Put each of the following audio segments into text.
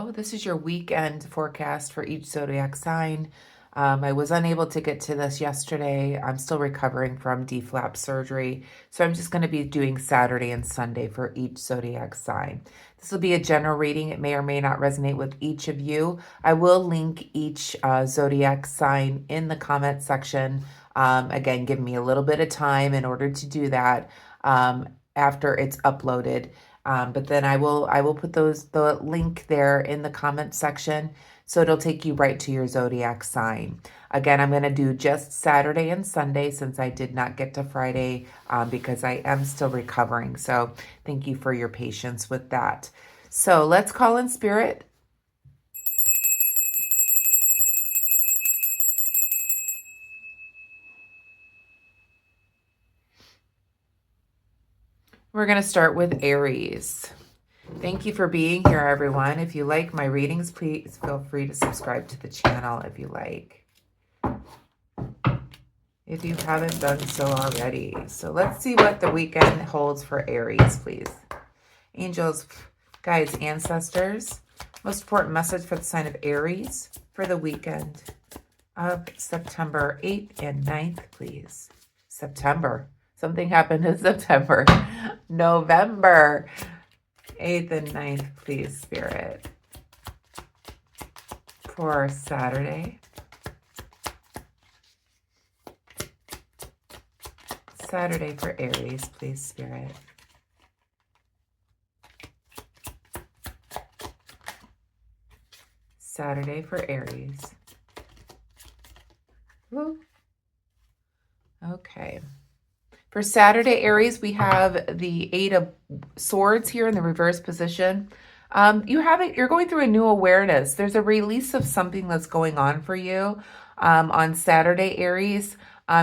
Virgo. This is your weekend forecast for each zodiac sign. I was unable to get to this yesterday. I'm still recovering from deflap surgery, so I'm just going to be doing Saturday and Sunday for each zodiac sign. This will be a general reading. It may or may not resonate with each of you. I will link each zodiac sign in the comment section. Again, give me a little bit of time in order to do that after it's uploaded. But then I will put the link there in the comment section, so it'll take you right to your zodiac sign. Again, I'm going to do just Saturday and Sunday since I did not get to Friday because I am still recovering. So thank you for your patience with that. So let's call in spirit. We're going to start with Aries. Thank you for being here, everyone. If you like my readings, please feel free to subscribe to the channel if you like, if you haven't done so already. So let's see what the weekend holds for Aries, please. Angels, guides, ancestors, most important message for the sign of Aries for the weekend of September 8th and 9th, please. September. Something happened in September. November 8th and 9th, please, Spirit. For Saturday. Saturday for Aries, please, Spirit. Saturday for Aries. Woo. Okay. For Saturday, Aries, we have the Eight of Swords here in the reverse position. You're going through a new awareness. There's a release of something that's going on for you on Saturday, Aries.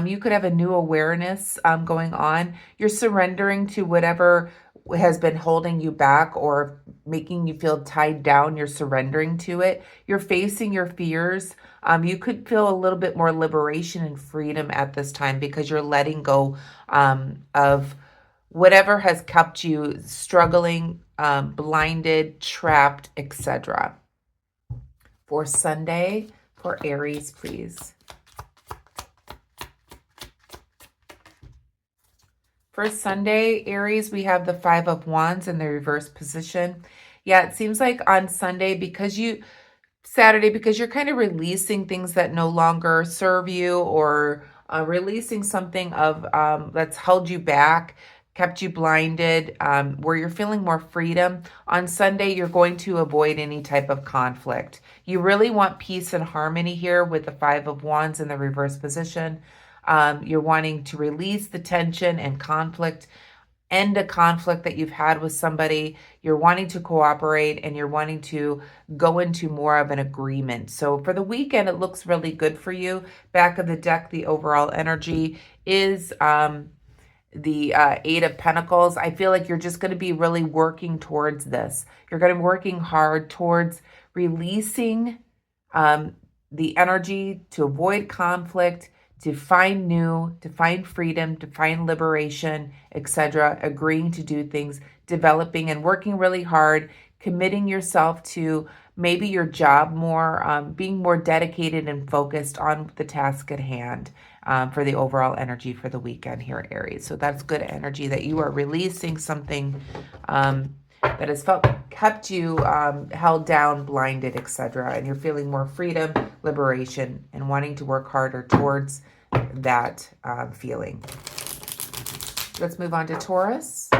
You could have a new awareness going on. You're surrendering to whatever has been holding you back or making you feel tied down. You're surrendering to it. You're facing your fears. You could feel a little bit more liberation and freedom at this time because you're letting go of whatever has kept you struggling, blinded, trapped, etc. For Sunday, for Aries, please. For Sunday, Aries, we have the Five of Wands in the reverse position. Yeah, it seems like on Sunday, Saturday, because you're kind of releasing things that no longer serve you, or releasing something of that's held you back, kept you blinded, where you're feeling more freedom. On Sunday, you're going to avoid any type of conflict. You really want peace and harmony here with the Five of Wands in the reverse position. You're wanting to release the tension and conflict, end a conflict that you've had with somebody. You're wanting to cooperate and you're wanting to go into more of an agreement. So for the weekend, it looks really good for you. Back of the deck, the overall energy is the Eight of Pentacles. I feel like you're just going to be really working towards this. You're going to be working hard towards releasing the energy to avoid conflict, to find new, to find freedom, to find liberation, etc., agreeing to do things, developing and working really hard, committing yourself to maybe your job more, being more dedicated and focused on the task at hand for the overall energy for the weekend here, Aries. So that's good energy that you are releasing something that has kept you held down, blinded, etc. And you're feeling more freedom, liberation, and wanting to work harder towards that feeling. Let's move on to Taurus.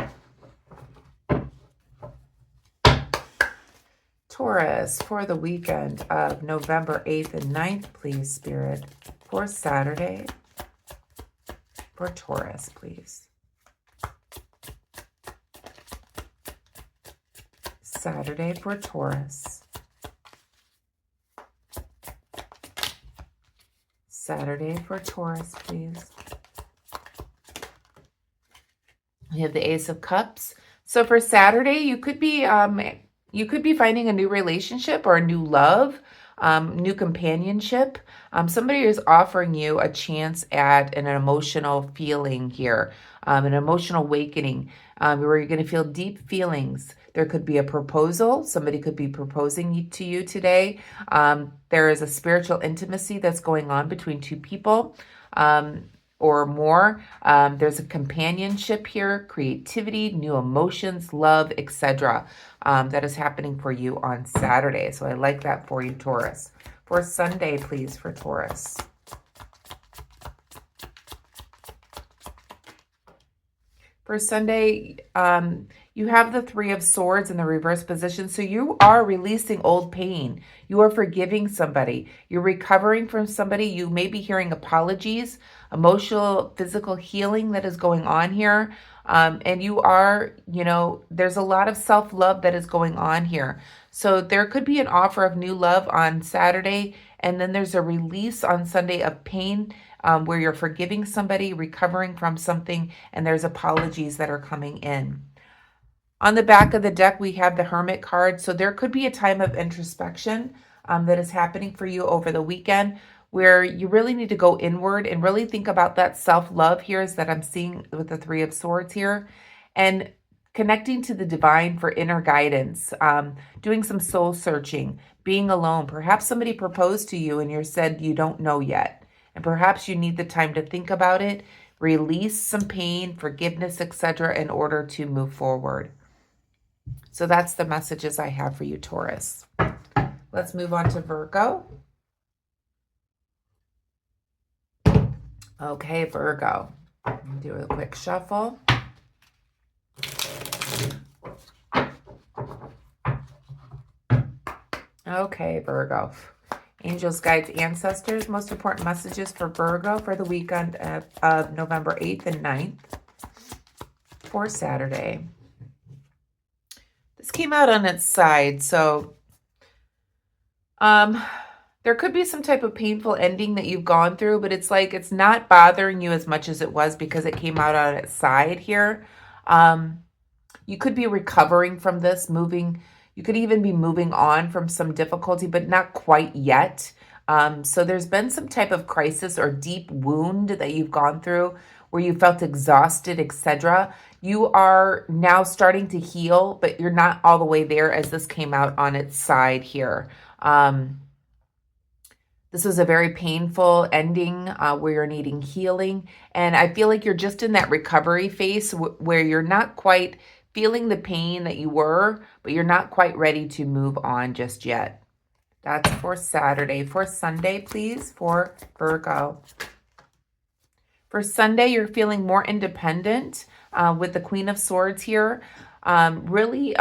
Taurus, for the weekend of November 8th and 9th, please, Spirit. For Saturday, for Taurus, please. Saturday for Taurus. Saturday for Taurus, please. We have the Ace of Cups. So for Saturday, you could be finding a new relationship or a new love, new companionship. Somebody is offering you a chance at an emotional feeling here, an emotional awakening, where you're going to feel deep feelings. There could be a proposal. Somebody could be proposing to you today. There is a spiritual intimacy that's going on between two people. Or more. There's a companionship here, creativity, new emotions, love, etc. That is happening for you on Saturday. So I like that for you, Taurus. For Sunday, please, for Taurus. For Sunday, you have the Three of Swords in the reverse position. So you are releasing old pain. You are forgiving somebody. You're recovering from somebody. You may be hearing apologies, emotional, physical healing that is going on here. And you are, there's a lot of self-love that is going on here. So there could be an offer of new love on Saturday. And then there's a release on Sunday of pain, where you're forgiving somebody, recovering from something, and there's apologies that are coming in. On the back of the deck, we have the Hermit card. So there could be a time of introspection that is happening for you over the weekend, where you really need to go inward and really think about that self-love here, is that I'm seeing with the Three of Swords here, and connecting to the divine for inner guidance, doing some soul searching, being alone. Perhaps somebody proposed to you and you said you don't know yet. And perhaps you need the time to think about it, release some pain, forgiveness, etc., in order to move forward. So that's the messages I have for you, Taurus. Let's move on to Virgo. Okay, Virgo. Do a quick shuffle. Okay, Virgo. Angels, guides, ancestors, most important messages for Virgo for the weekend of November 8th and 9th for Saturday. This came out on its side, so there could be some type of painful ending that you've gone through, but it's like it's not bothering you as much as it was because it came out on its side here. You could be recovering from this, moving. You could even be moving on from some difficulty, but not quite yet. So there's been some type of crisis or deep wound that you've gone through where you felt exhausted, etc. You are now starting to heal, but you're not all the way there as this came out on its side here. This was a very painful ending where you're needing healing. And I feel like you're just in that recovery phase where you're not quite feeling the pain that you were, but you're not quite ready to move on just yet. That's for Saturday. For Sunday, please, for Virgo. For Sunday, you're feeling more independent with the Queen of Swords here. Really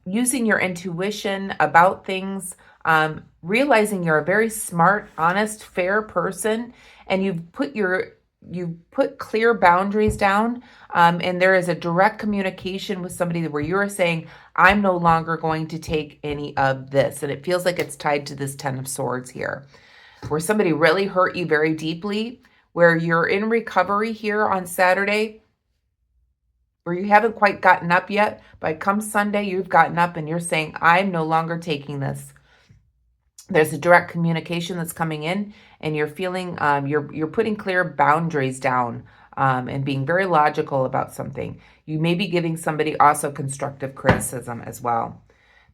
using your intuition about things, realizing you're a very smart, honest, fair person, and you've put clear boundaries down, and there is a direct communication with somebody where you're saying, I'm no longer going to take any of this. And it feels like it's tied to this Ten of Swords here, where somebody really hurt you very deeply, where you're in recovery here on Saturday, where you haven't quite gotten up yet, but come Sunday, you've gotten up and you're saying, I'm no longer taking this. There's a direct communication that's coming in, and you're feeling, you're putting clear boundaries down and being very logical about something. You may be giving somebody also constructive criticism as well.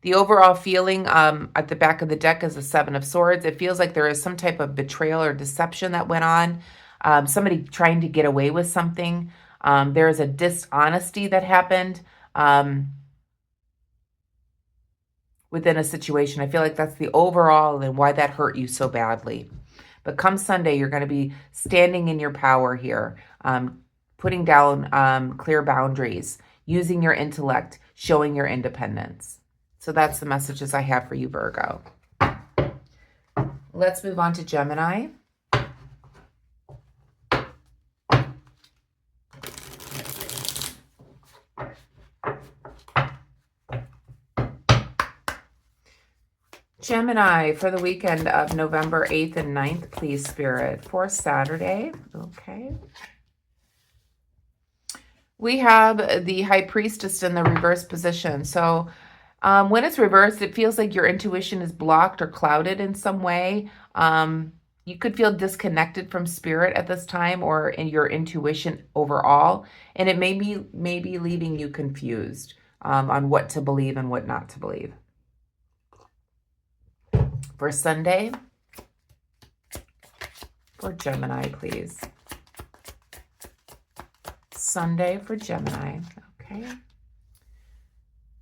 The overall feeling at the back of the deck is the Seven of Swords. It feels like there is some type of betrayal or deception that went on. Somebody trying to get away with something. There is a dishonesty that happened within a situation. I feel like that's the overall and why that hurt you so badly. But come Sunday, you're going to be standing in your power here, putting down clear boundaries, using your intellect, showing your independence. So that's the messages I have for you, Virgo. Let's move on to Gemini. Gemini, for the weekend of November 8th and 9th, please, Spirit, for Saturday. Okay. We have the High Priestess in the reverse position. So when it's reversed, it feels like your intuition is blocked or clouded in some way. You could feel disconnected from Spirit at this time, or in your intuition overall, and it may be leaving you confused. on what to believe and what not to believe. For Sunday, for Gemini, please. Sunday for Gemini. Okay.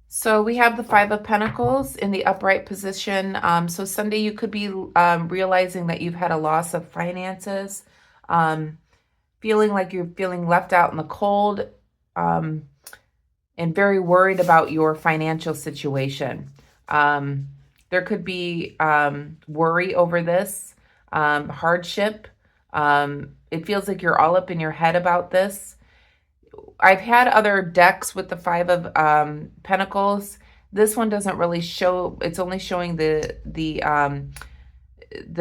So we have the Five of Pentacles in the upright position. So Sunday you could be realizing that you've had a loss of finances, feeling like you're feeling left out in the cold, and very worried about your financial situation. There could be worry over this, hardship. It feels like you're all up in your head about this. I've had other decks with the Five of Pentacles. This one doesn't really show, it's only showing the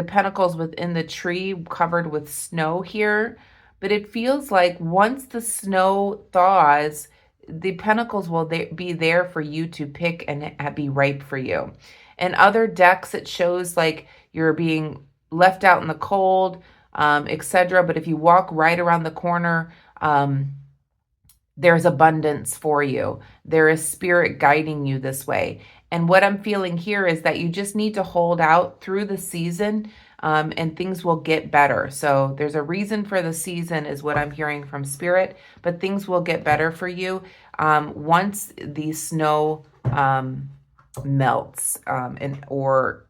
pentacles within the tree covered with snow here. But it feels like once the snow thaws, the pentacles will be there for you to pick and be ripe for you. In other decks, it shows like you're being left out in the cold, etc. But if you walk right around the corner, there's abundance for you. There is spirit guiding you this way. And what I'm feeling here is that you just need to hold out through the season, and things will get better. So there's a reason for the season is what I'm hearing from spirit, but things will get better for you once the snow melts, or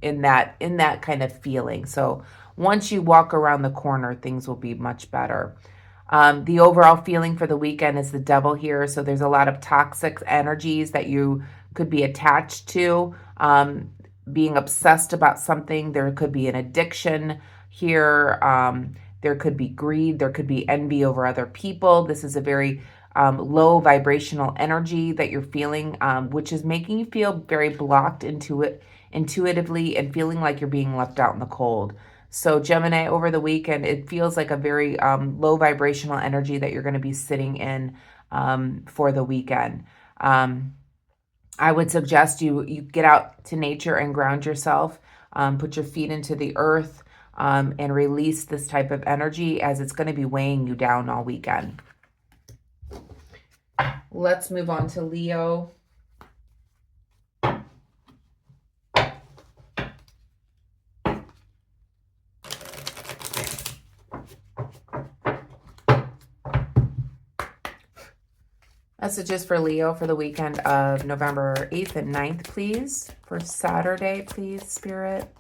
in that kind of feeling. So once you walk around the corner, things will be much better. The overall feeling for the weekend is the Devil here. So there's a lot of toxic energies that you could be attached to, being obsessed about something. There could be an addiction here. There could be greed. There could be envy over other people. This is a very low vibrational energy that you're feeling, which is making you feel very blocked intuitively and feeling like you're being left out in the cold. So Gemini, over the weekend, it feels like a very low vibrational energy that you're going to be sitting in for the weekend. I would suggest you get out to nature and ground yourself, put your feet into the earth, and release this type of energy, as it's going to be weighing you down all weekend. Let's move on to Leo. Messages for Leo for the weekend of November 8th and 9th, please. For Saturday, please, Spirit.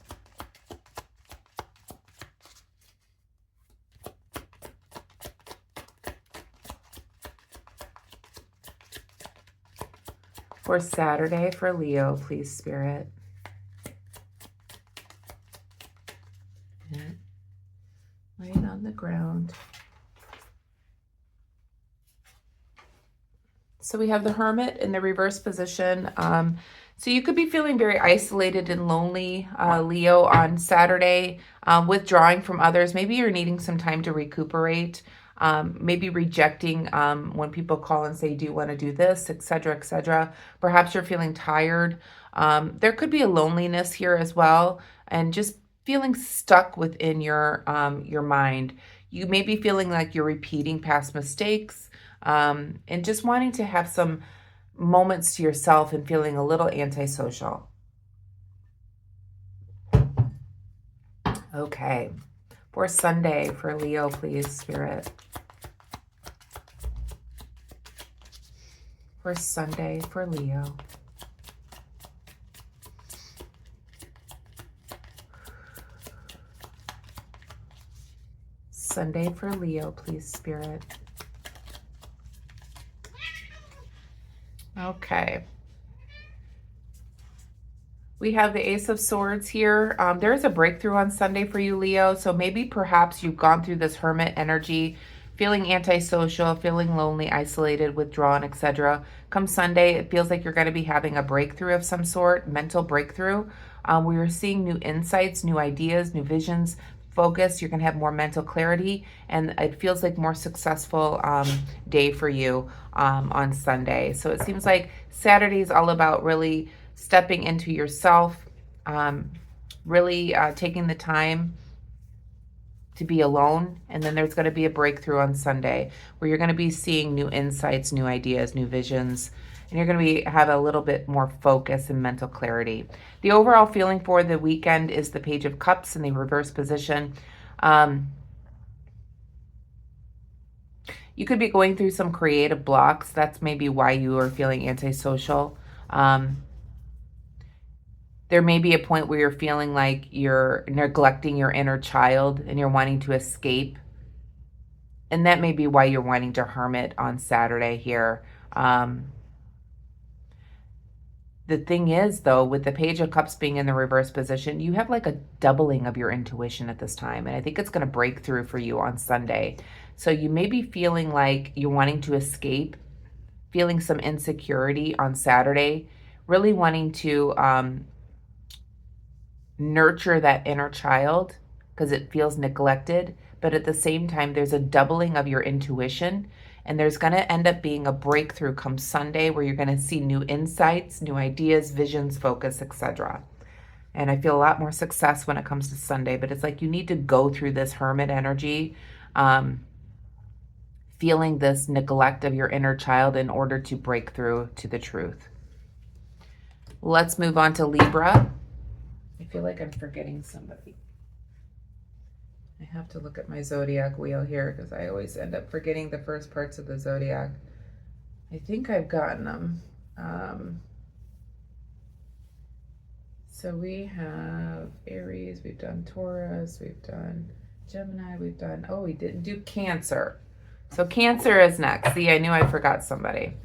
For Saturday for Leo, please, Spirit. Laying on the ground. So we have the Hermit in the reverse position. So you could be feeling very isolated and lonely, Leo, on Saturday, withdrawing from others. Maybe you're needing some time to recuperate, maybe rejecting when people call and say, do you want to do this, etc., etc. Perhaps you're feeling tired. There could be a loneliness here as well, and just feeling stuck within your mind. You may be feeling like you're repeating past mistakes, and just wanting to have some moments to yourself and feeling a little antisocial. Okay. For Sunday for Leo, please, Spirit. For Sunday for Leo. Sunday for Leo, please, Spirit. Okay. We have the Ace of Swords here. There is a breakthrough on Sunday for you, Leo. So maybe perhaps you've gone through this hermit energy, feeling antisocial, feeling lonely, isolated, withdrawn, etc. Come Sunday, it feels like you're going to be having a breakthrough of some sort, mental breakthrough. We are seeing new insights, new ideas, new visions, focus. You're going to have more mental clarity, and it feels like more successful day for you on Sunday. So it seems like Saturday is all about really stepping into yourself, really taking the time to be alone. And then there's going to be a breakthrough on Sunday where you're going to be seeing new insights, new ideas, new visions, and you're going to have a little bit more focus and mental clarity. The overall feeling for the weekend is the Page of Cups in the reverse position. You could be going through some creative blocks. That's maybe why you are feeling antisocial. There may be a point where you're feeling like you're neglecting your inner child and you're wanting to escape. And that may be why you're wanting to hermit on Saturday here. The thing is, though, with the Page of Cups being in the reverse position, you have like a doubling of your intuition at this time. And I think it's going to break through for you on Sunday. So you may be feeling like you're wanting to escape, feeling some insecurity on Saturday, really wanting to nurture that inner child because it feels neglected. But at the same time, there's a doubling of your intuition, and there's going to end up being a breakthrough come Sunday where you're going to see new insights, new ideas, visions, focus, etc. And I feel a lot more success when it comes to Sunday, but it's like you need to go through this hermit energy, feeling this neglect of your inner child in order to break through to the truth. Let's move on to Libra. I feel like I'm forgetting somebody. I have to look at my zodiac wheel here because I always end up forgetting the first parts of the zodiac. I think I've gotten them. So we have Aries, we've done Taurus, we've done Gemini, we've done, oh, we didn't do Cancer. So Cancer is next. See, I knew I forgot somebody.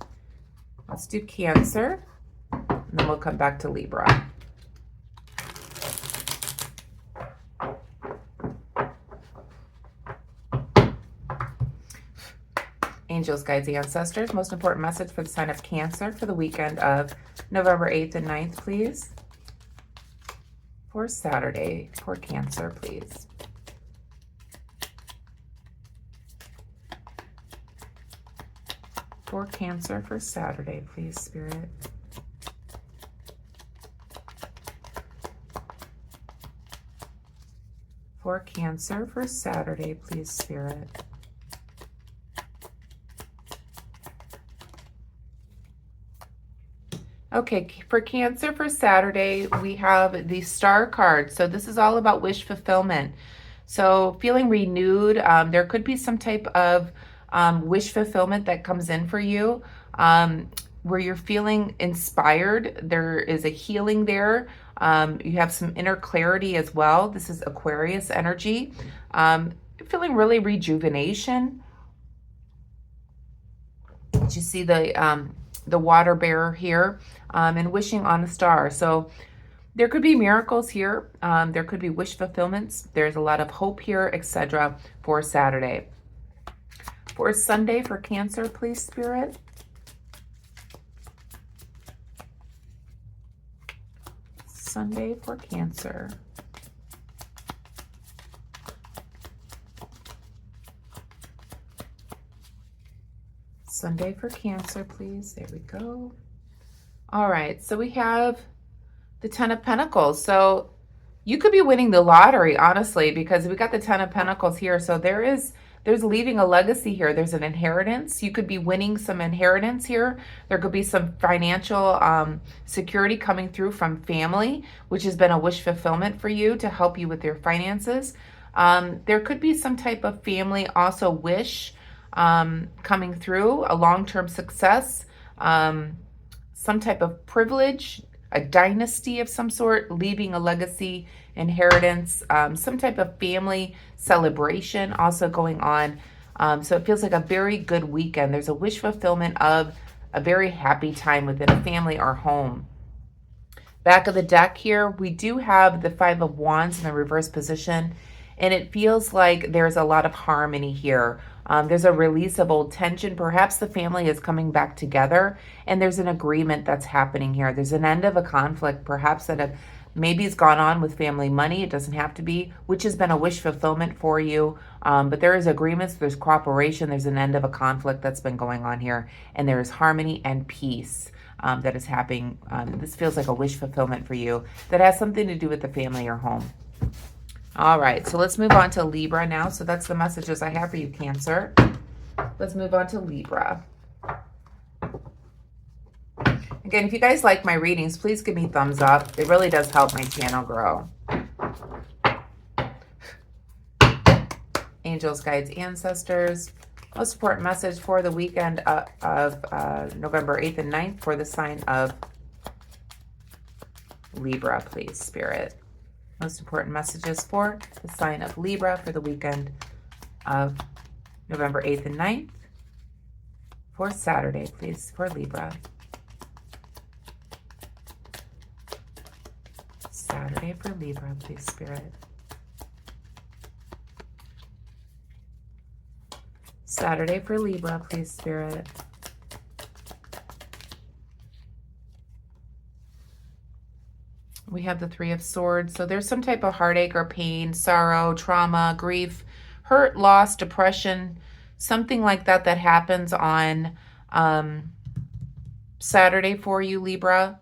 Let's do Cancer, and then we'll come back to Libra. Angels, guides, ancestors, most important message for the sign of Cancer for the weekend of November 8th and 9th, please. For Saturday, for Cancer, please. For Cancer for Saturday, please, Spirit. For Cancer for Saturday, please, Spirit. Okay, for Cancer for Saturday, we have the Star card. So this is all about wish fulfillment. So feeling renewed, there could be some type of wish fulfillment that comes in for you where you're feeling inspired. There is a healing there. You have some inner clarity as well. This is Aquarius energy. Feeling really rejuvenation. You see the water bearer here, and wishing on a star. So there could be miracles here. There could be wish fulfillments. There's a lot of hope here, etc. for Saturday. For Sunday for Cancer, please, Spirit. Sunday for Cancer. Sunday for Cancer, please. There we go. All right, so we have the Ten of Pentacles. So you could be winning the lottery, honestly, because we got the Ten of Pentacles here. So there's leaving a legacy here. There's an inheritance. You could be winning some inheritance here. There could be some financial security coming through from family, which has been a wish fulfillment for you to help you with your finances. There could be some type of family also wish coming through, a long-term success, some type of privilege, a dynasty of some sort, leaving a legacy, inheritance, some type of family celebration also going on. So it feels like a very good weekend. There's a wish fulfillment of a very happy time within a family or home. Back of the deck here, we do have the Five of Wands in the reverse position, and it feels like there's a lot of harmony here. There's a release of old tension. Perhaps the family is coming back together, and there's an agreement that's happening here. There's an end of a conflict, perhaps that maybe has gone on with family money. It doesn't have to be, which has been a wish fulfillment for you. But there is agreements, there's cooperation, there's an end of a conflict that's been going on here, and there is harmony and peace that is happening. This feels like a wish fulfillment for you that has something to do with the family or home. All right, so let's move on to Libra now. So that's the messages I have for you, Cancer. Let's move on to Libra. Again, if you guys like my readings, please give me thumbs up. It really does help my channel grow. Angels, guides, ancestors. Most important message for the weekend of November 8th and 9th for the sign of Libra, please, Spirit. Most important messages for the sign of Libra for the weekend of November 8th and 9th. For Saturday, please, for Libra. Saturday for Libra, please, Spirit. Saturday for Libra, please, Spirit. We have the Three of Swords. So there's some type of heartache or pain, sorrow, trauma, grief, hurt, loss, depression, something like that that happens on Saturday for you, Libra.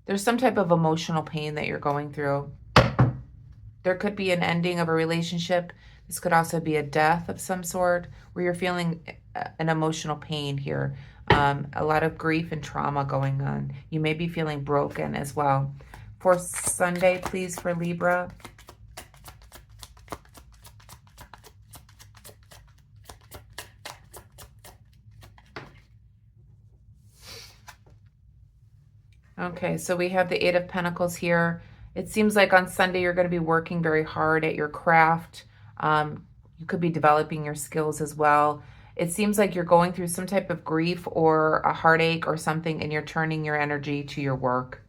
There's some type of emotional pain that you're going through. There could be an ending of a relationship. This could also be a death of some sort where you're feeling an emotional pain here. A lot of grief and trauma going on. You may be feeling broken as well. For Sunday, please, for Libra. Okay, so we have the Eight of Pentacles here. It seems like on Sunday you're going to be working very hard at your craft. You could be developing your skills as well. It seems like you're going through some type of grief or a heartache or something, and you're turning your energy to your work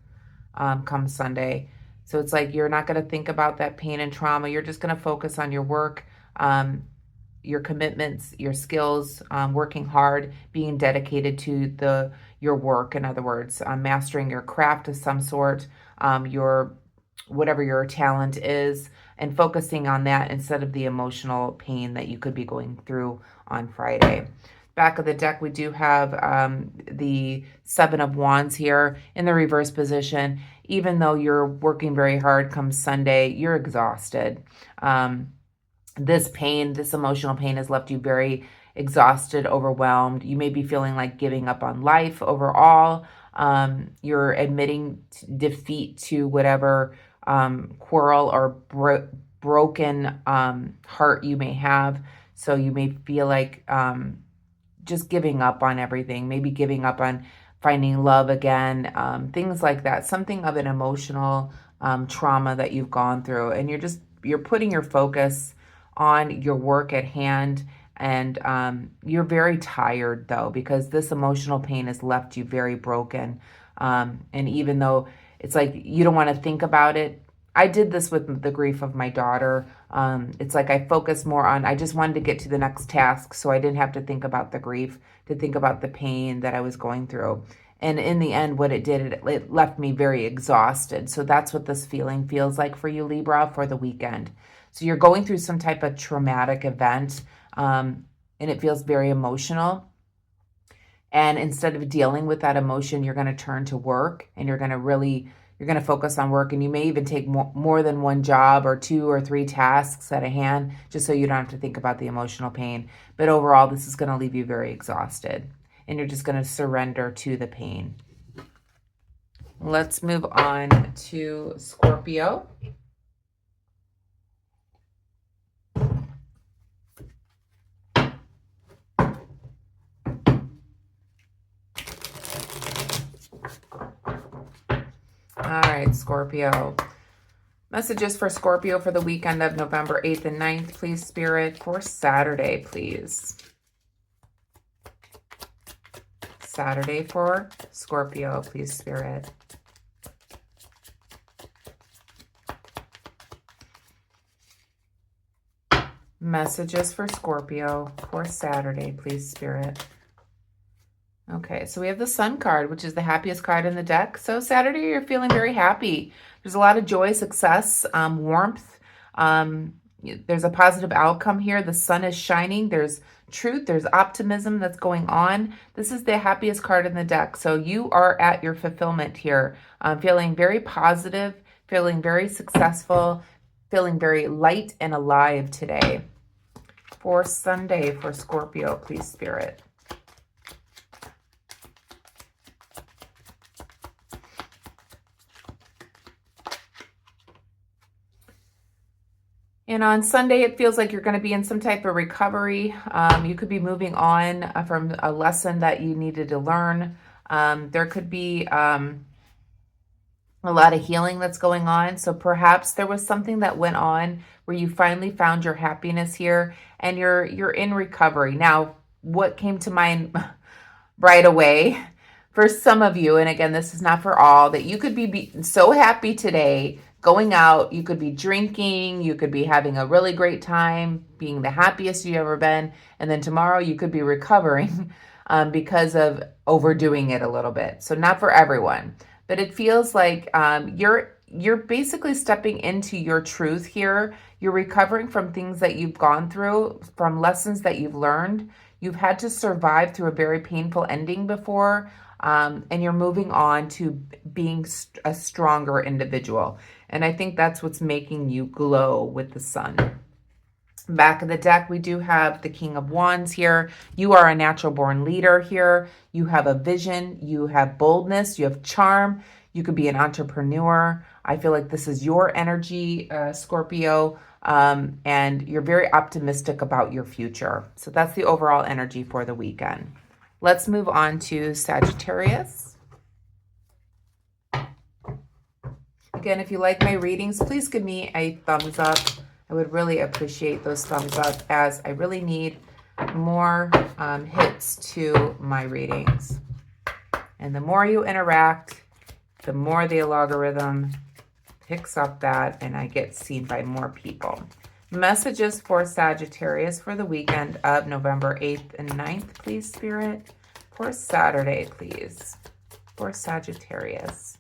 come Sunday. So it's like you're not going to think about that pain and trauma. You're just going to focus on your work, your commitments, your skills, working hard, being dedicated to your work. In other words, mastering your craft of some sort, whatever your talent is, and focusing on that instead of the emotional pain that you could be going through on Friday. Back of the deck, we do have the Seven of Wands here in the reverse position. Even though you're working very hard come Sunday, you're exhausted. This pain, this emotional pain has left you very exhausted, overwhelmed. You may be feeling like giving up on life overall. You're admitting defeat to whatever quarrel or broken heart you may have. So you may feel like just giving up on everything, maybe giving up on finding love again, things like that, something of an emotional trauma that you've gone through. And you're putting your focus on your work at hand. And you're very tired though, because this emotional pain has left you very broken. And even though it's like you don't want to think about it, I did this with the grief of my daughter. It's like I focused more on, I just wanted to get to the next task, so I didn't have to think about the grief, to think about the pain that I was going through. And in the end, what it did, it left me very exhausted. So that's what this feeling feels like for you, Libra, for the weekend. So you're going through some type of traumatic event, and it feels very emotional. And instead of dealing with that emotion, you're going to turn to work, and you're going to focus on work, and you may even take more than one job or 2 or 3 tasks at a hand, just so you don't have to think about the emotional pain. But overall, this is going to leave you very exhausted, and you're just going to surrender to the pain. Let's move on to Scorpio. All right, Scorpio. Messages for Scorpio for the weekend of November 8th and 9th, please, Spirit. For Saturday, please. Saturday for Scorpio, please, Spirit. Messages for Scorpio for Saturday, please, Spirit. Okay, so we have the Sun card, which is the happiest card in the deck. So Saturday, you're feeling very happy. There's a lot of joy, success, warmth. There's a positive outcome here. The sun is shining. There's truth. There's optimism that's going on. This is the happiest card in the deck. So you are at your fulfillment here. Feeling very positive, feeling very successful, feeling very light and alive today. For Sunday for Scorpio, please, Spirit. And on Sunday, it feels like you're going to be in some type of recovery. You could be moving on from a lesson that you needed to learn. There could be a lot of healing that's going on. So perhaps there was something that went on where you finally found your happiness here and you're in recovery. Now, what came to mind right away for some of you, and again, this is not for all, that you could be so happy today going out, you could be drinking, you could be having a really great time, being the happiest you've ever been, and then tomorrow you could be recovering because of overdoing it a little bit. So not for everyone, but it feels like you're basically stepping into your truth here. You're recovering from things that you've gone through, from lessons that you've learned. You've had to survive through a very painful ending before, and you're moving on to being a stronger individual. And I think that's what's making you glow with the sun. Back of the deck, we do have the King of Wands here. You are a natural born leader here. You have a vision. You have boldness. You have charm. You could be an entrepreneur. I feel like this is your energy, Scorpio, and you're very optimistic about your future. So that's the overall energy for the weekend. Let's move on to Sagittarius. Again, if you like my readings, please give me a thumbs up. I would really appreciate those thumbs up, as I really need more hits to my readings. And the more you interact, the more the algorithm picks up that and I get seen by more people. Messages for Sagittarius for the weekend of November 8th and 9th, please, Spirit. For Saturday, please. For Sagittarius.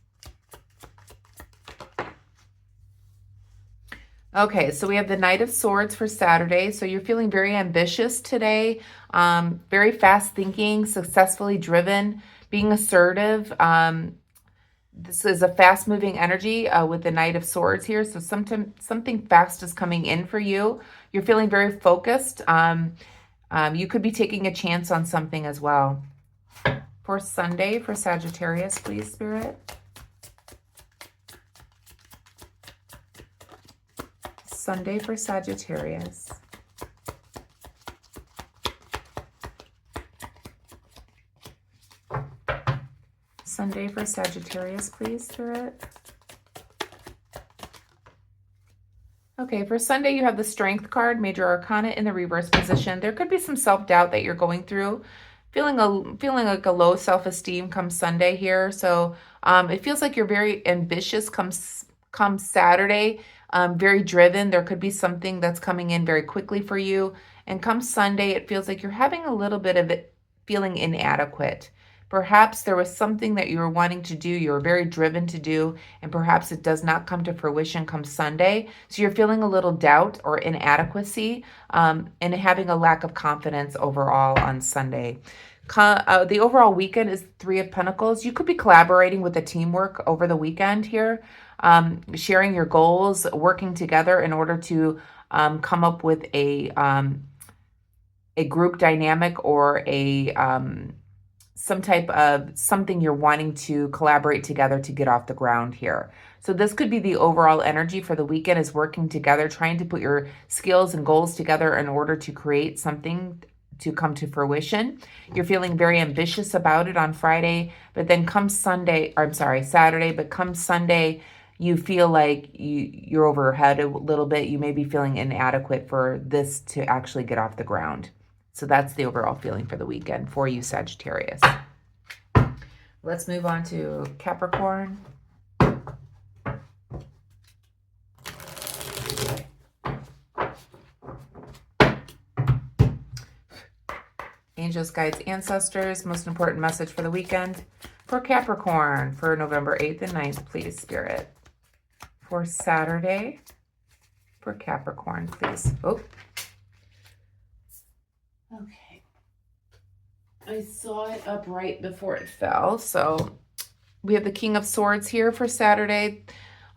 Okay, so we have the Knight of Swords for Saturday. So you're feeling very ambitious today, very fast thinking, successfully driven, being assertive. This is a fast moving energy with the Knight of Swords here. So something fast is coming in for you. You're feeling very focused. You could be taking a chance on something as well. For Sunday, for Sagittarius, please, Spirit. Sunday for Sagittarius. Sunday for Sagittarius, please, Spirit. Okay, for Sunday, you have the Strength card, Major Arcana in the reverse position. There could be some self-doubt that you're going through. Feeling like a low self-esteem comes Sunday here. So it feels like you're very ambitious come Saturday. Very driven. There could be something that's coming in very quickly for you. And come Sunday, it feels like you're having a little bit of it feeling inadequate. Perhaps there was something that you were wanting to do, you were very driven to do, and perhaps it does not come to fruition come Sunday. So you're feeling a little doubt or inadequacy and having a lack of confidence overall on Sunday. The overall weekend is Three of Pentacles. You could be collaborating with the teamwork over the weekend here. Sharing your goals, working together in order to come up with a group dynamic or some type of something you're wanting to collaborate together to get off the ground here. So this could be the overall energy for the weekend, is working together, trying to put your skills and goals together in order to create something to come to fruition. You're feeling very ambitious about it on Friday, but then come Saturday, but come Sunday, you feel like you're over your head a little bit. You may be feeling inadequate for this to actually get off the ground. So that's the overall feeling for the weekend for you, Sagittarius. Let's move on to Capricorn. Angels, guides, ancestors, most important message for the weekend for Capricorn for November 8th and 9th, please, Spirit. For Saturday, for Capricorn, please. Oh. Okay. I saw it up right before it fell. So we have the King of Swords here for Saturday.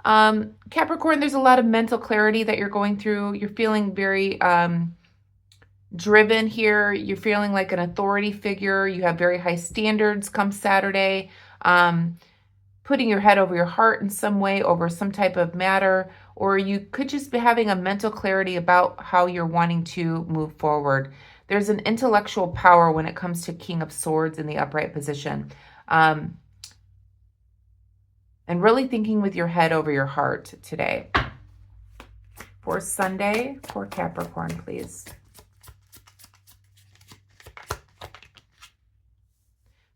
Capricorn, there's a lot of mental clarity that you're going through. You're feeling very driven here. You're feeling like an authority figure. You have very high standards come Saturday. putting your head over your heart in some way over some type of matter, or you could just be having a mental clarity about how you're wanting to move forward. There's an intellectual power when it comes to King of Swords in the upright position. And really thinking with your head over your heart today. For Sunday, for Capricorn, please.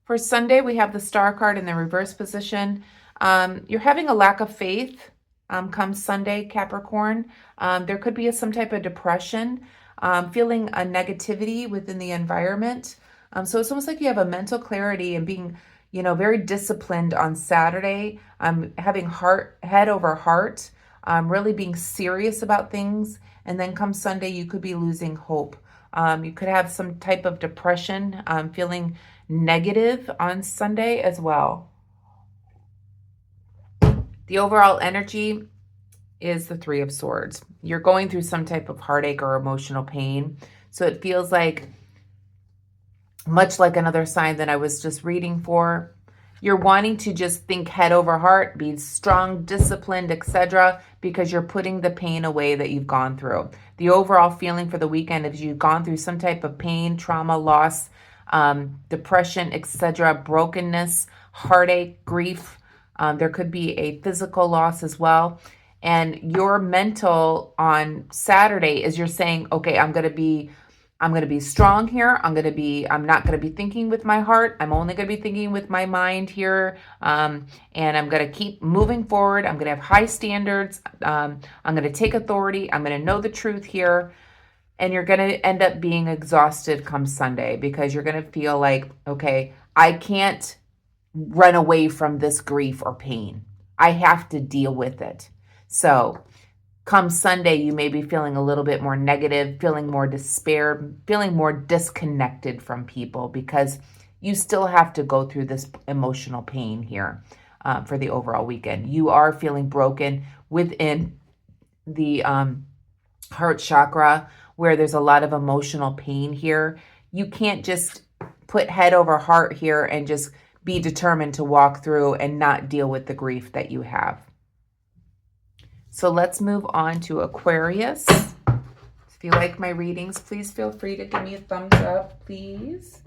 For Sunday, we have the Star card in the reverse position. You're having a lack of faith come Sunday, Capricorn. There could be some type of depression, feeling a negativity within the environment. So it's almost like you have a mental clarity and being, very disciplined on Saturday, having head over heart, really being serious about things. And then come Sunday, you could be losing hope. You could have some type of depression, feeling negative on Sunday as well. The overall energy is the Three of Swords. You're going through some type of heartache or emotional pain. So it feels like, much like another sign that I was just reading for, you're wanting to just think head over heart, be strong, disciplined, etc., because you're putting the pain away that you've gone through. The overall feeling for the weekend is you've gone through some type of pain, trauma, loss, depression, etc., brokenness, heartache, grief. There could be a physical loss as well. And your mental on Saturday is you're saying, okay, I'm going to be strong here. I'm not going to be thinking with my heart. I'm only going to be thinking with my mind here. And I'm going to keep moving forward. I'm going to have high standards. I'm going to take authority. I'm going to know the truth here. And you're going to end up being exhausted come Sunday because you're going to feel like, okay, I can't run away from this grief or pain. I have to deal with it. So come Sunday, you may be feeling a little bit more negative, feeling more despair, feeling more disconnected from people because you still have to go through this emotional pain here for the overall weekend. You are feeling broken within the heart chakra where there's a lot of emotional pain here. You can't just put head over heart here and just be determined to walk through and not deal with the grief that you have. So let's move on to Aquarius. If you like my readings, please feel free to give me a thumbs up, please.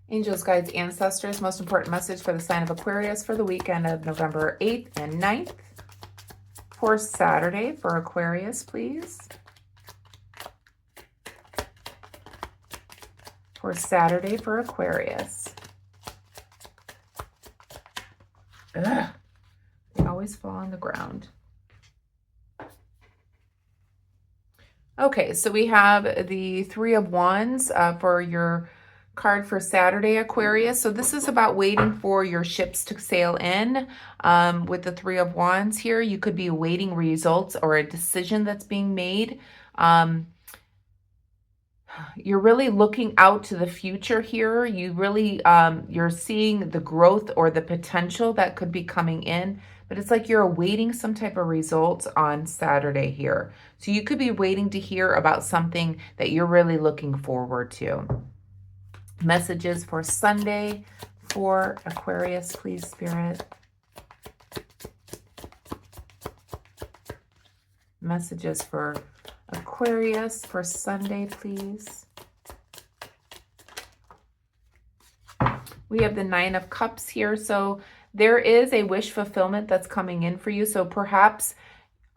Angels, guides, ancestors, most important message for the sign of Aquarius for the weekend of November 8th and 9th. For Saturday for Aquarius, please. For Saturday for Aquarius. Ugh, they always fall on the ground. Okay, so we have the Three of Wands for your card for Saturday, Aquarius. So this is about waiting for your ships to sail in with the Three of Wands here. You could be awaiting results or a decision that's being made. You're really looking out to the future here. You really, you're seeing the growth or the potential that could be coming in, but it's like you're awaiting some type of results on Saturday here. So you could be waiting to hear about something that you're really looking forward to. Messages for Sunday for Aquarius, please, Spirit. Messages for Aquarius for Sunday, please. We have the Nine of Cups here. So there is a wish fulfillment that's coming in for you. So perhaps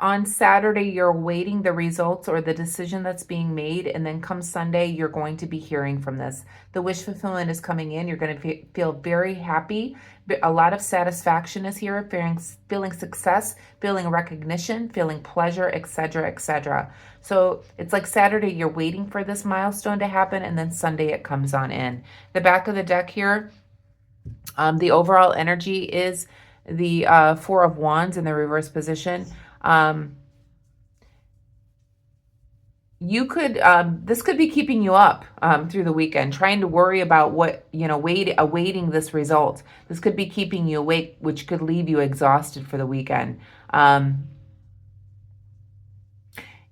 on Saturday, you're awaiting the results or the decision that's being made. And then come Sunday, you're going to be hearing from this. The wish fulfillment is coming in. You're going to feel very happy. A lot of satisfaction is here, feeling success, feeling recognition, feeling pleasure, etc., etc. So it's like Saturday, you're waiting for this milestone to happen. And then Sunday, it comes on in. The back of the deck here, the overall energy is the Four of Wands in the reverse position. You could, this could be keeping you up through the weekend, trying to worry about what, awaiting this result. This could be keeping you awake, which could leave you exhausted for the weekend.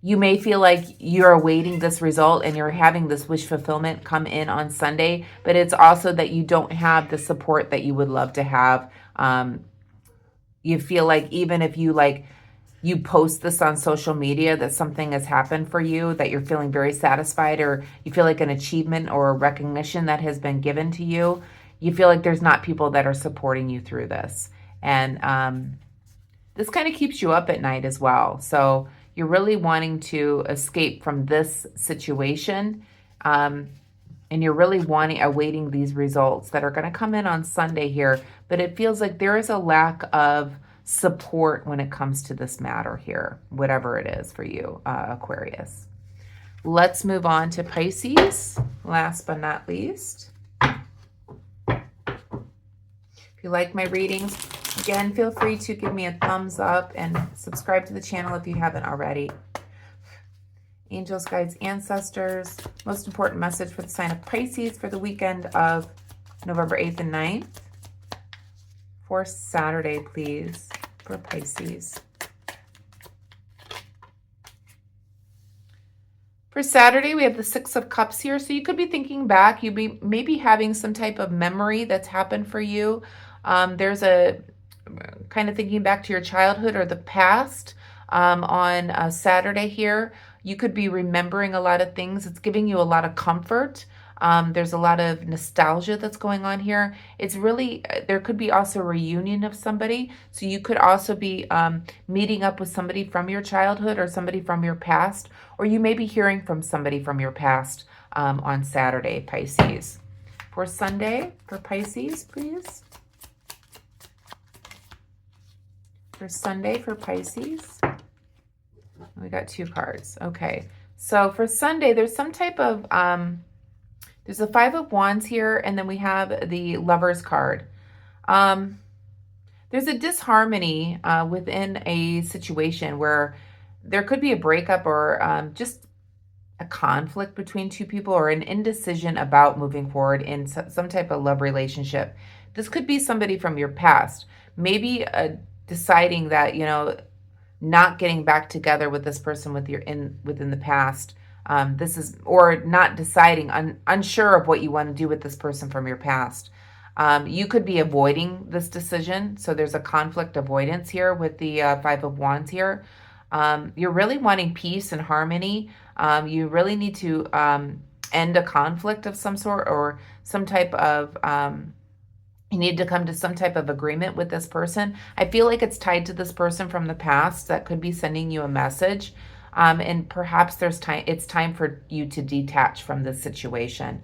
you may feel like you're awaiting this result and you're having this wish fulfillment come in on Sunday, but it's also that you don't have the support that you would love to have. You feel like even if you post this on social media that something has happened for you, that you're feeling very satisfied, or you feel like an achievement or a recognition that has been given to you, you feel like there's not people that are supporting you through this. And this kind of keeps you up at night as well. So you're really wanting to escape from this situation. And you're really awaiting these results that are going to come in on Sunday here. But it feels like there is a lack of support when it comes to this matter here, whatever it is for you, Aquarius. Let's move on to Pisces, last but not least. If you like my readings, again, feel free to give me a thumbs up and subscribe to the channel if you haven't already. Angels, guides, ancestors, most important message for the sign of Pisces for the weekend of November 8th and 9th. For Saturday, please, for Pisces. For Saturday, we have the Six of Cups here. So you could be thinking back. You may be having some type of memory that's happened for you. There's a kind of thinking back to your childhood or the past on Saturday here. You could be remembering a lot of things. It's giving you a lot of comfort. There's a lot of nostalgia that's going on here. It's really, there could be also a reunion of somebody. So you could also be meeting up with somebody from your childhood or somebody from your past, or you may be hearing from somebody from your past on Saturday, Pisces. For Sunday, for Pisces, please. For Sunday, for Pisces. We got 2 cards. Okay. So for Sunday, there's some type of, there's the Five of Wands here, and then we have the Lover's card. There's a disharmony within a situation where there could be a breakup or just a conflict between 2 people, or an indecision about moving forward in some type of love relationship. This could be somebody from your past, maybe deciding that, you know, not getting back together with this person within the past. This is, or not deciding, unsure of what you want to do with this person from your past. You could be avoiding this decision. So there's a conflict avoidance here with the Five of Wands here. You're really wanting peace and harmony. You really need to end a conflict of some sort, or some type of, you need to come to some type of agreement with this person. I feel like it's tied to this person from the past that could be sending you a message. And perhaps it's time for you to detach from this situation.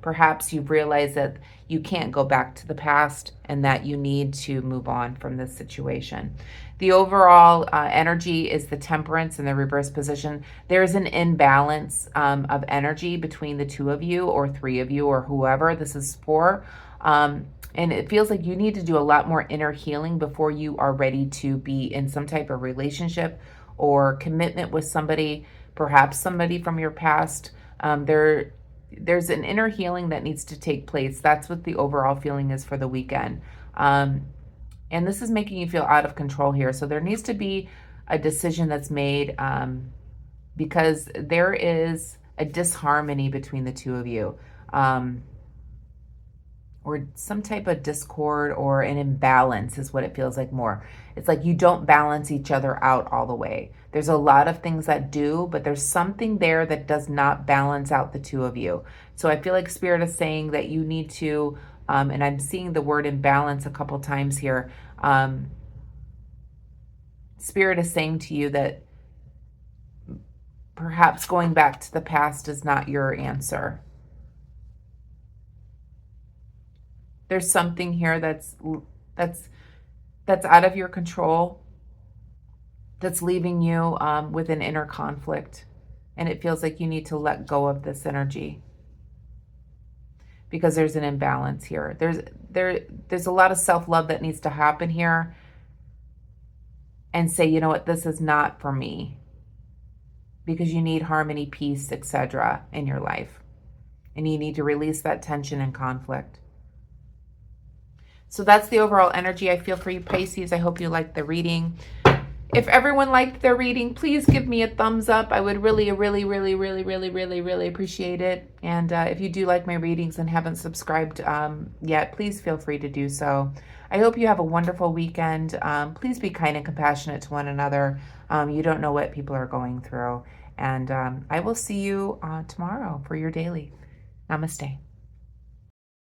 Perhaps you've realized that you can't go back to the past and that you need to move on from this situation. The overall energy is the Temperance in the reverse position. There's an imbalance of energy between the 2 of you, or 3 of you, or whoever this is for. And it feels like you need to do a lot more inner healing before you are ready to be in some type of relationship or commitment with somebody, perhaps somebody from your past. There's an inner healing that needs to take place. That's what the overall feeling is for the weekend. And this is making you feel out of control here. So there needs to be a decision that's made because there is a disharmony between the 2 of you. Or some type of discord or an imbalance is what it feels like more. It's like you don't balance each other out all the way. There's a lot of things that do, but there's something there that does not balance out the 2 of you. So I feel like Spirit is saying that you need to, and I'm seeing the word imbalance a couple times here. Spirit is saying to you that perhaps going back to the past is not your answer. There's something here that's out of your control, that's leaving you with an inner conflict, and it feels like you need to let go of this energy because there's an imbalance here. There's a lot of self-love that needs to happen here, and say, you know what, this is not for me, because you need harmony, peace, etc. in your life, and you need to release that tension and conflict. So that's the overall energy I feel for you, Pisces. I hope you like the reading. If everyone liked their reading, please give me a thumbs up. I would really, really, really, really, really, really, really appreciate it. And if you do like my readings and haven't subscribed yet, please feel free to do so. I hope you have a wonderful weekend. Please be kind and compassionate to one another. You don't know what people are going through. And I will see you tomorrow for your daily. Namaste.